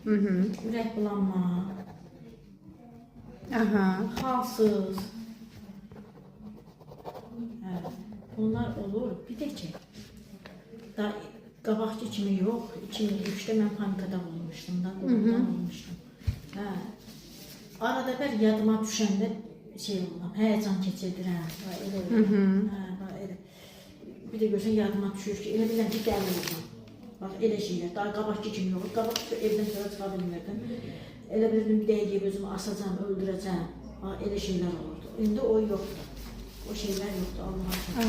Ürək bulanma, Aha. halsız. Bunlar olur. Bir də ki, da qabaqçı kimi yox, 2003-də mən panikada olmuşdum da, qorxudan olmuşdum. Arada bir yadıma düşəndə şey oldum, həyəcan keçirdirəm. Elə. Bir də görsən yadıma düşür ki, elə bilirəm ki, dəli olacam. Bax, elə şeylər, daha qabaqçı kimi yox, qabaqçı evdən sonra çıxa bilmirdim. Elə bilirdim, bir dəqiqə özümü asacam, öldürəcəm. Elə şeylər olurdu. İndi o yoxdur. O şeylər yoxdur, Allah'a şükür.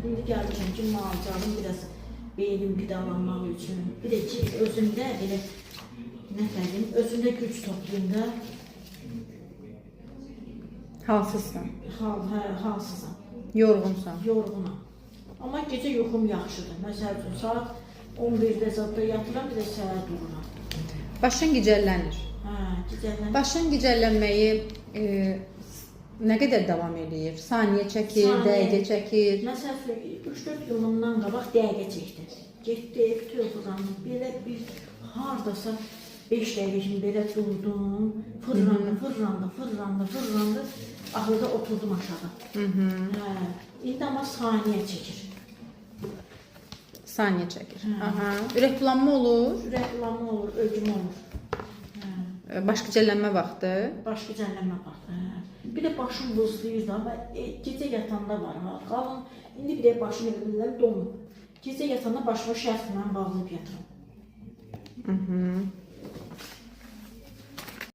İndi gəlmişəm ki, malcalım biraz beynim qidalanmaq üçün. Bir də ki, özümdə belə, nə deyim, özümdə güc toplayım da. Halsızsan. Halsızam. Yorğunsan. Yorğunam. Amma gecə yuxum yaxşıdır. Məsəl üçün, saat 11-də zadda yatıram, bir də səhər dururam. Başın gicəllənir. Gicəllənir. Başın gicəllənməyi nə qədər davam edir? Saniyə çəkir, dəqiqə çəkir? Məsəl üçün, 3-4 gün bundan qabaq dəqiqə çəkdi. Getdi, bütün uzandım. Belə bir haradasa 5 dəqiqə kimi belə durdum. Fırlandı. Ahırda oturdum aşağı. İndi amma saniyə çəkir. Saniyə çəkir. Ürək bulanma olur? Ürək bulanma olur, ölgümə olur. Baş gicəllənmə vaxtı? Baş gicəllənmə vaxtı. Bir də başım buzlayır da, gecə yatanda var. Qalın, indi bir də başım elə bilirəm donub. Gecə yatanda başımı şərflə bağlayıb yatıram.